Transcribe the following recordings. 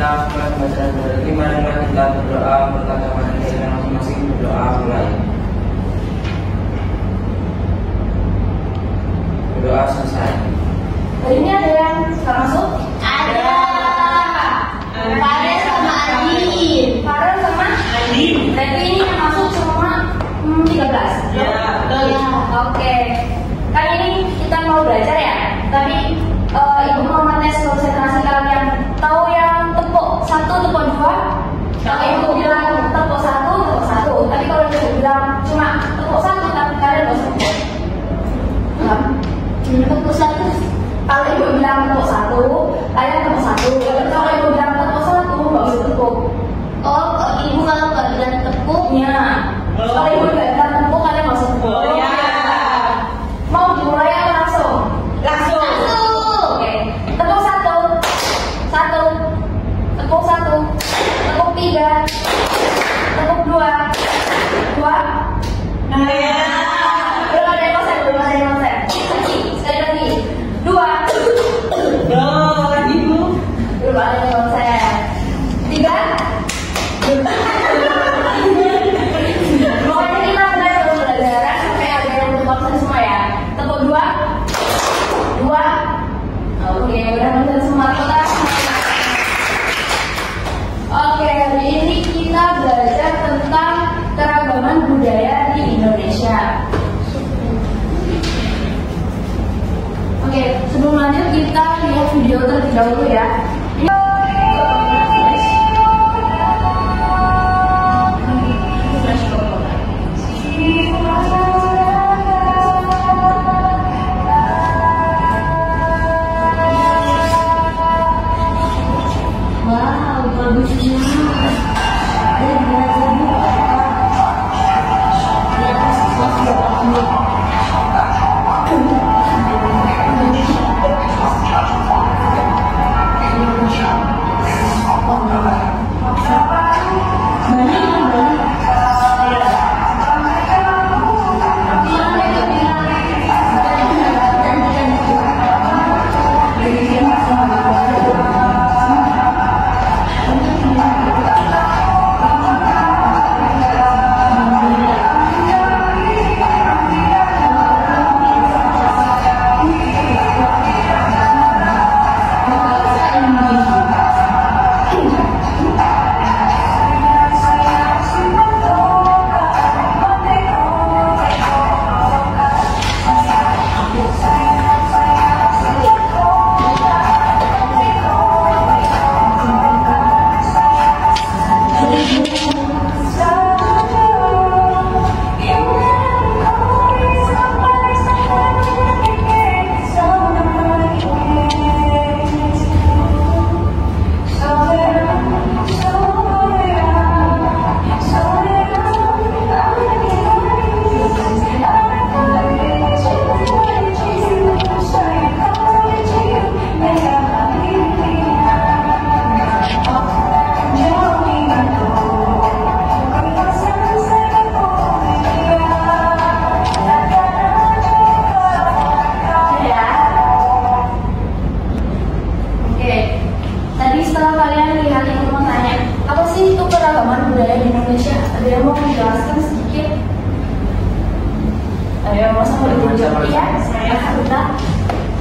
kita mulai bacaan berarti marilah kita berdoa berkata kepada kita masing-masing berdoa mulai. Berdoa selesai. Hari ini ada yang suka masuk? Ada. Farel sama Adi. Farel sama Adi. Berarti ini yang masuk cuma 13. Ya, betul. Ya, oke. Kali ini kita mau belajar ya, tapi Ibu mau ngetes konsentrasi kalian. Tahu yang tepuk 1, tepuk 2? Kalau Ibu bilang tepuk 1, tepuk 1. Tapi kalau Ibu bilang cuma tepuk 1, tapi kalian harus tepuk. Tepuk 1. Kalau Ibu bilang tepuk 1, kalian tepuk 1. Kalau Ibu bilang tepuk 1, nggak usah tepuk. Oh, Ibu kalau nggak bilang tepuk, Ya. Kalau Ibu nggak bilang tepuk, kalian nggak usah tepuk. Oh, ya. Mau dimulai atau langsung? langsung. Oke. Tepuk 1. 1. Tepuk 1. Tepuk 3. Tepuk 2. 2. Ya. Belum ada yang konsen, belum ada yang konsen. Sekali lagi. 2. Ibu. Belum ada yang konsen. 3. Pokoknya kita belajar sampai ada yang belum konsen semua ya. Tepuk 2. 2. Oke, udah konsen semua. Oke, hari ini kita belajar tentang keragaman budaya di Indonesia. Oke, sebelum lanjut kita lihat video terlebih dahulu ya. Wow, bagusnya.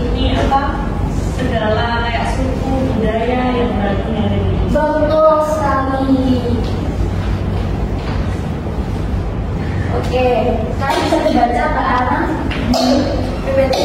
Ini apa? Segala kayak suku budaya yang berarti ada di Indonesia. Betul sekali. Oke, kalian bisa dibaca Mbak Ana PPT.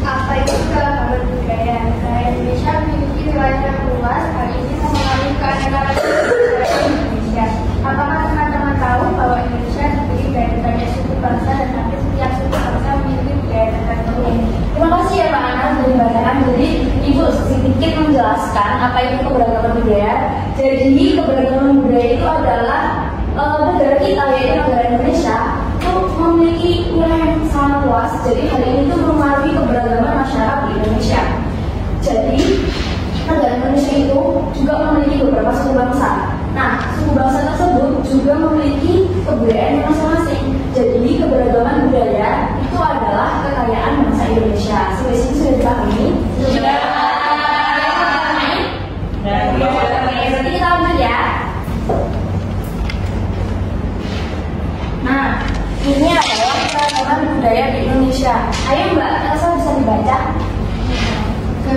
Apa itu keragaman budaya? Budaya Indonesia memiliki riwayat yang luas. Hal ini mempengaruhi keanekaragaman budaya Indonesia. Apakah teman-teman tahu bahwa Indonesia terdiri dari banyak suku bangsa dan hampir setiap suku bangsa memiliki budaya tertentu? Terima kasih ya Mbak Ana sudah dibacakan. Jadi Ibu sedikit menjelaskan apa itu keberagaman budaya. Jadi keberagaman budaya itu adalah negara kita yaitu negara Indonesia itu memiliki wilayah yang sangat luas. Jadi hal ini itu mempengaruhi keberagaman masyarakat di Indonesia. Jadi negara Indonesia itu juga memiliki beberapa suku bangsa. Nah, suku bangsa tersebut juga memiliki kebudayaan masing-masing. Jadi keberagaman budaya itu adalah kekayaan bangsa Indonesia. Sampai sini sudah dipahami? Sudah.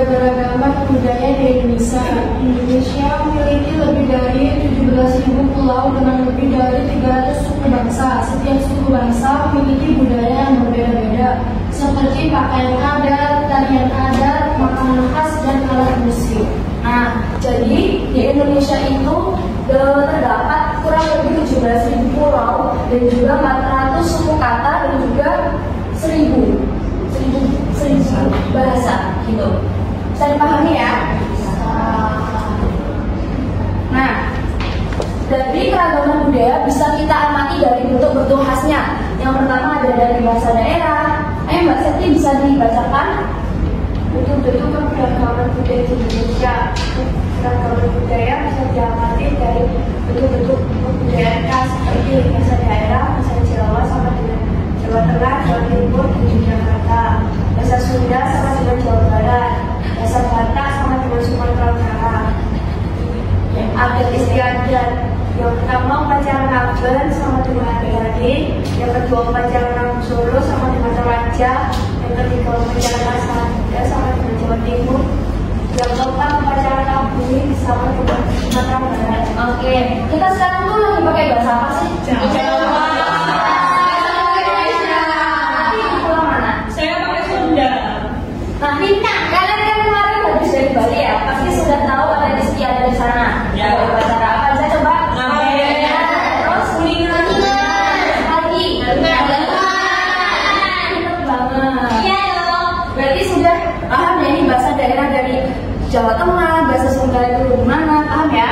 keberagaman budaya di Indonesia. Indonesia memiliki lebih dari 17.000 pulau dengan lebih dari 300 suku bangsa. Setiap suku bangsa memiliki budaya yang berbeda-beda, seperti pakaian adat, tarian adat, makanan khas, dan alat musik. Nah, jadi di Indonesia itu terdapat kurang lebih 17.000 pulau dan juga 400 suku kata dan juga 1.000 bahasa gitu. Bisa dipahami ya? Nah, dari keragaman budaya bisa kita amati dari bentuk-bentuk khasnya. Yang pertama ada dari bahasa daerah. Ayo Mbak Septi bisa dibacakan Bentuk-bentuk keberagaman budaya di Indonesia. Keragaman budaya bisa diamati dari bentuk-bentuk kebudayaan khas seperti bahasa daerah, bahasa Jawa sama dengan Jawa Tengah, Jawa Timur, dan Yogyakarta. Bahasa Sunda sama dengan Jawa Barat. Bahasa Batak sama dengan Sumatera Utara. Adat istiadat. Yang pertama upacara Ngaben sama dengan adik-adik. Yang kedua upacara Rabu Solo sama dengan Toraja. Yang ketiga upacara Kasada sama dengan Jawa Timur. Yang keempat upacara Kabumi sama dengan Sumatera Barat. Oke, kita sekarang tuh lagi pakai bahasa apa sih? Jawa. Nanti di pulau mana? Saya pakai Sunda. Nah, kalian kan kemarin habis dari Bali ya, pasti sudah tahu ada istiadat di sana. Ya. Ada upacara apa aja coba? Ngaben. Terus kulineran lagi. Pinter banget. Iya dong. Berarti sudah paham ya ini bahasa daerah dari Jawa Tengah, bahasa Sunda itu gimana? Paham ya?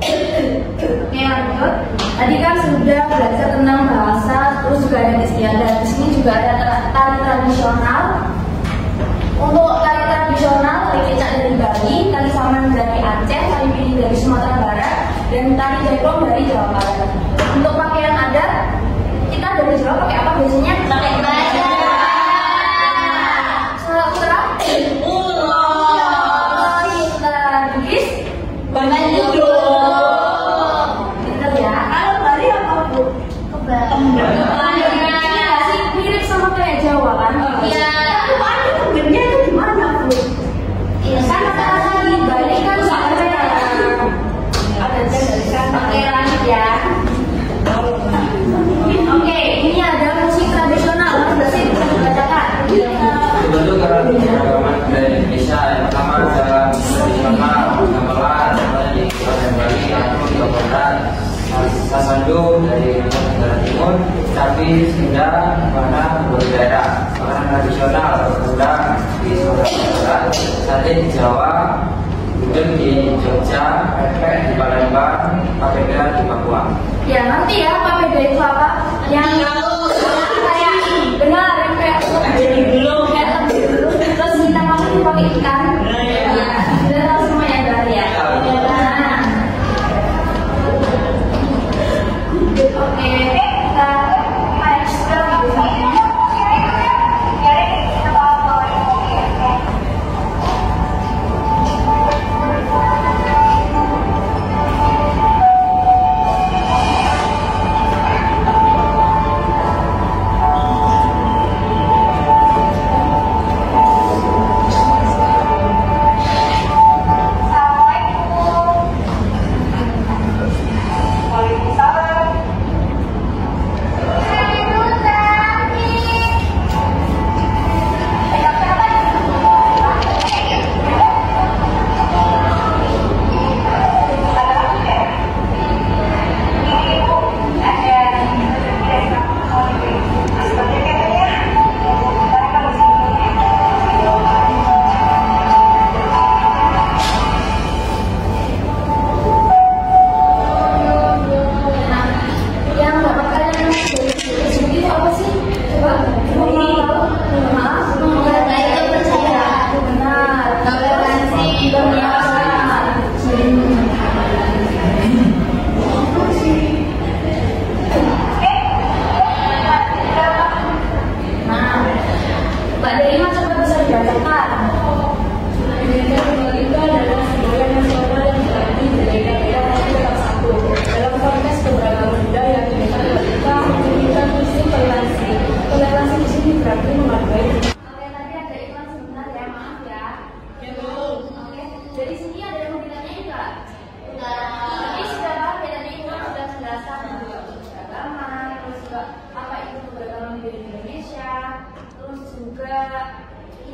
Oke, lanjut. Tadi kan sudah belajar tentang bahasa, terus juga ada istiadat. Di sini juga ada tari tradisional. Untuk tari tradisional, tari kecak dari Bali, tari saman dari Aceh, tari piring dari Sumatera Barat, dan tari jaipong dari Jawa Barat. Untuk pakaian adat, kita dari Jawa pakai apa biasanya? Pakai baju. Surat Bugis, Baju. pinter ya. Kalau Bali apa Bu? Kembang. Mirip sama kayak Jawa kan? Iya. Tapi ada kembennya itu di mana Bu? Kan kata di Bali kan ada dari sana. Oke, lanjut ya. Oke, ini ada musik tradisional. Mas Basit bisa dibacakan. Bentuk keragaman budaya Indonesia yang pertama adalah tradisional, gamelan, dari Bali, Aceh, Jawa Barat, Sasando dari Negara Timur, cabai, Sunda, mana beberapa daerah. Makanan tradisional udang di Sumatera Barat, sate di Jawa, gudeg di Jogja, pepek di Palembang, papeda di Papua. Ya, nanti ya papeda itu apa? Yang kayak benar yang kayak Jadi belum. terus kita makan pakai ikan. Iya. Sudah tahu semua ya berarti ya. Nah. Oke, kita extra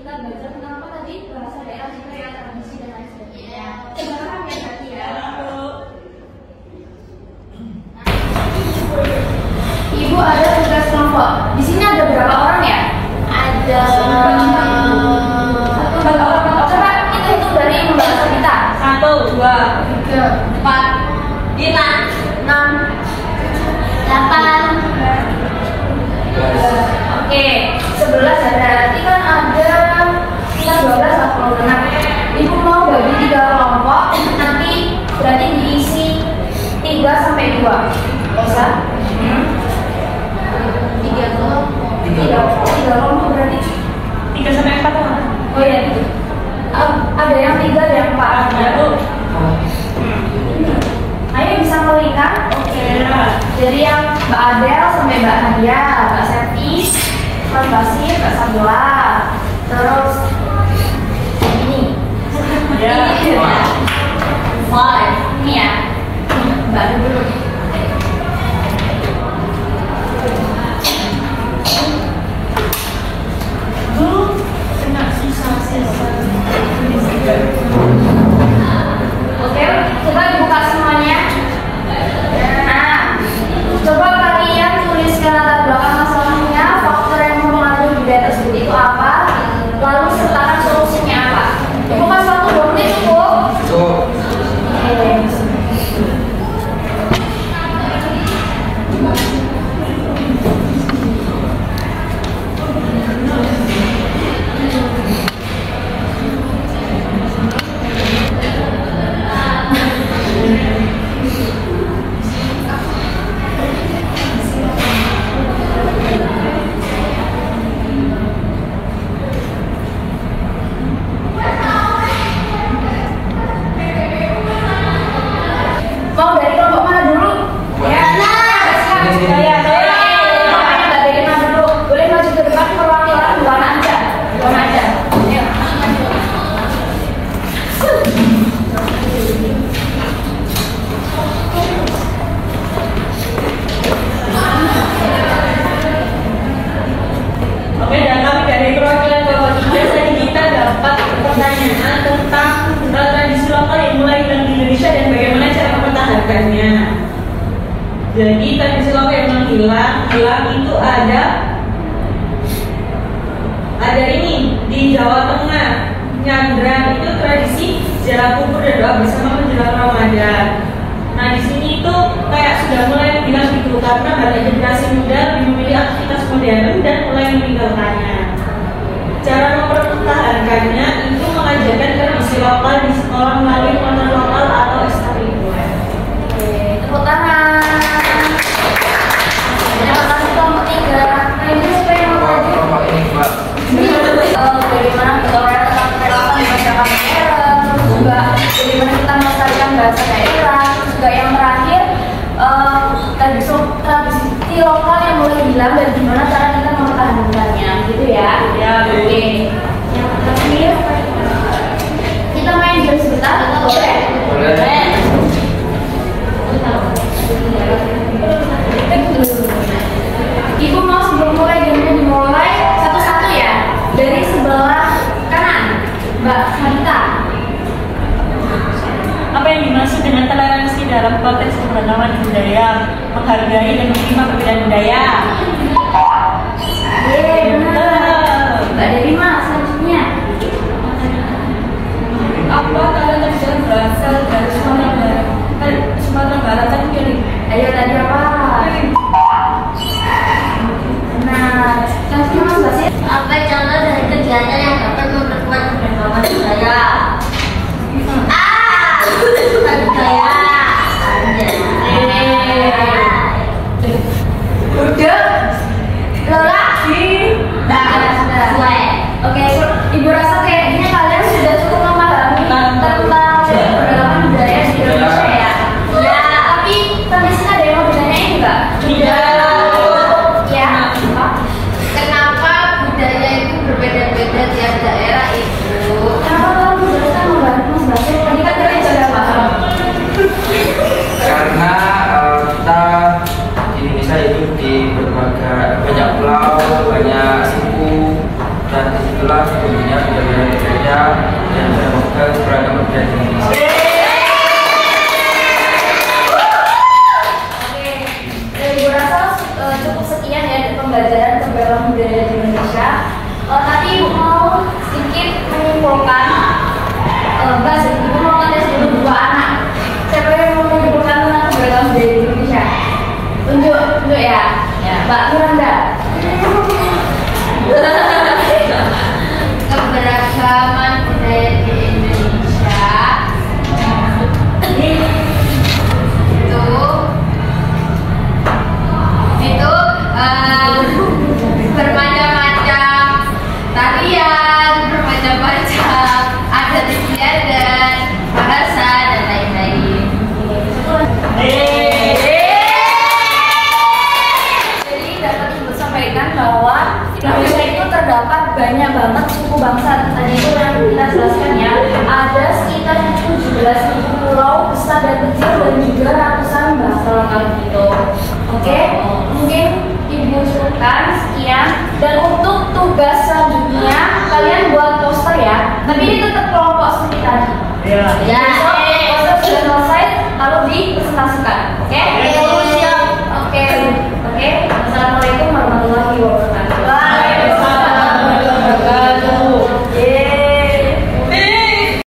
kita belajar tentang apa tadi? Bahasa daerah juga ya, tradisi dan lain sebagainya. Paham ya berarti ya? Ibu ada tugas kelompok. Di sini ada berapa orang ya? Ada satu orang. Coba kita hitung dari bahasa kita. 1, 2, 3, 4, 5, 6, 8. Oke, 11 berarti kan ada sekitar 12 lah kalau benar. Ibu mau bagi 3 kelompok, nanti berarti diisi 3 sampai 2. Bisa? 3 kelompok berarti 3 sampai 4 orang. oh ya, ada yang 3, ada yang 4. Ya, Bu. Ayo bisa melihat. Oke. Jadi yang Mbak Adel sampai Mbak Nadia, Mbak Septi, Mas Basir, Mbak Sabila, terus ini. Ya. Ini ya. Five. Ini ya. Mbak Adel dulu. Dulu kena sisa-sisa. Oke, coba dibuka semuanya. Nah, coba kalian tuliskan latar belakang masalahnya, faktor yang mempengaruhi budaya tersebut itu apa, lalu sertakan solusinya apa. Ibu kasih waktu 2 menit cukup. Oke. Mau dari kelompok mana dulu? Ya, saya. Makanya Mbak dari mana dulu? Boleh maju ke depan perwakilan bukan aja. Ayo. Oke, dan kami dari perwakilan Bapak Tugas tadi kita dapat pertanyaan tentang tradisi lokal yang mulai hilang di Indonesia dan bagaimana cara mempertahankannya. Jadi tradisi lokal yang hilang itu ada ini di Jawa Tengah. Nyandran itu tradisi ziarah kubur dan doa bersama menjelang Ramadan. Nah di sini itu kayak sudah mulai hilang gitu karena banyak generasi muda lebih memilih aktivitas modern dan mulai meninggalkannya. Cara mempertahankannya itu mengajarkan tradisi lokal di sekolah melalui konten lokal atau ekstrakurikuler. Oke, tepuk tangan. Terima kasih kelompok 3. Nah, ini siapa yang mau maju? Bagaimana berbicara tentang peralatan masyarakat daerah, terus juga bagaimana kita melestarikan bahasa daerah, terus juga yang terakhir tradisi lokal yang mulai hilang dan gimana cara kita mempertahankannya, gitu ya? Ya, Oke. Yang terakhir kita main game sebentar, boleh? Boleh. Ibu mau sebelum mulai gamenya dimulai satu-satu ya, dari sebelah kanan, Mbak Hanita. Apa yang dimaksud dengan toleransi dalam konteks keberagaman budaya, menghargai dan menerima perbedaan budaya? Benar. Mbak Dewi Mas, selanjutnya. Apa kalian terjadi berasal dari Sumatera Barat tadi pilih? Ayo tadi apa? Nah, selanjutnya Mas Basir. Apa contoh dari kegiatan yang dapat memperkuat keberagaman budaya? Budaya. Udah. Lola. Oke, Ibu rasa kayaknya kalian sudah cukup memahami tentang keberagaman budaya di Indonesia ya. Ya, tapi sampai sini ada yang mau ditanyain nggak? Ya. Kenapa budaya itu berbeda-beda tiap daerah itu? Kenapa kamu berusaha membantu Mas Basir? Tadi kan kalian sudah paham. Karena kita di Indonesia hidup di berbagai banyak pulau, banyak suku, dan disitulah tentunya berbagai gereja yang mendukung keberagaman budaya di Indonesia. Gue rasa cukup sekian ya pembelajaran keberagaman budaya di Indonesia. Tapi Ibu mau sedikit menyimpulkan, Ibu mau ngetes dulu 2 anak. Siapa yang mau menyimpulkan tentang keberagaman budaya di Indonesia? Tunjuk ya, Mbak Miranda. Keberagaman budaya di Indonesia itu bermacam-macam tarian, bermacam-macam adat istiadat, bahasa dan lain-lain. Jadi dapat Ibu sampaikan bahwa Indonesia itu terdapat banyak banget suku bangsa. Tadi itu yang kita jelaskan ya, ada sekitar 17.000 pulau besar dan kecil dan juga ratusan bahasa lokal gitu. Oke, mungkin Ibu cukupkan sekian. Dan untuk tugas selanjutnya kalian buat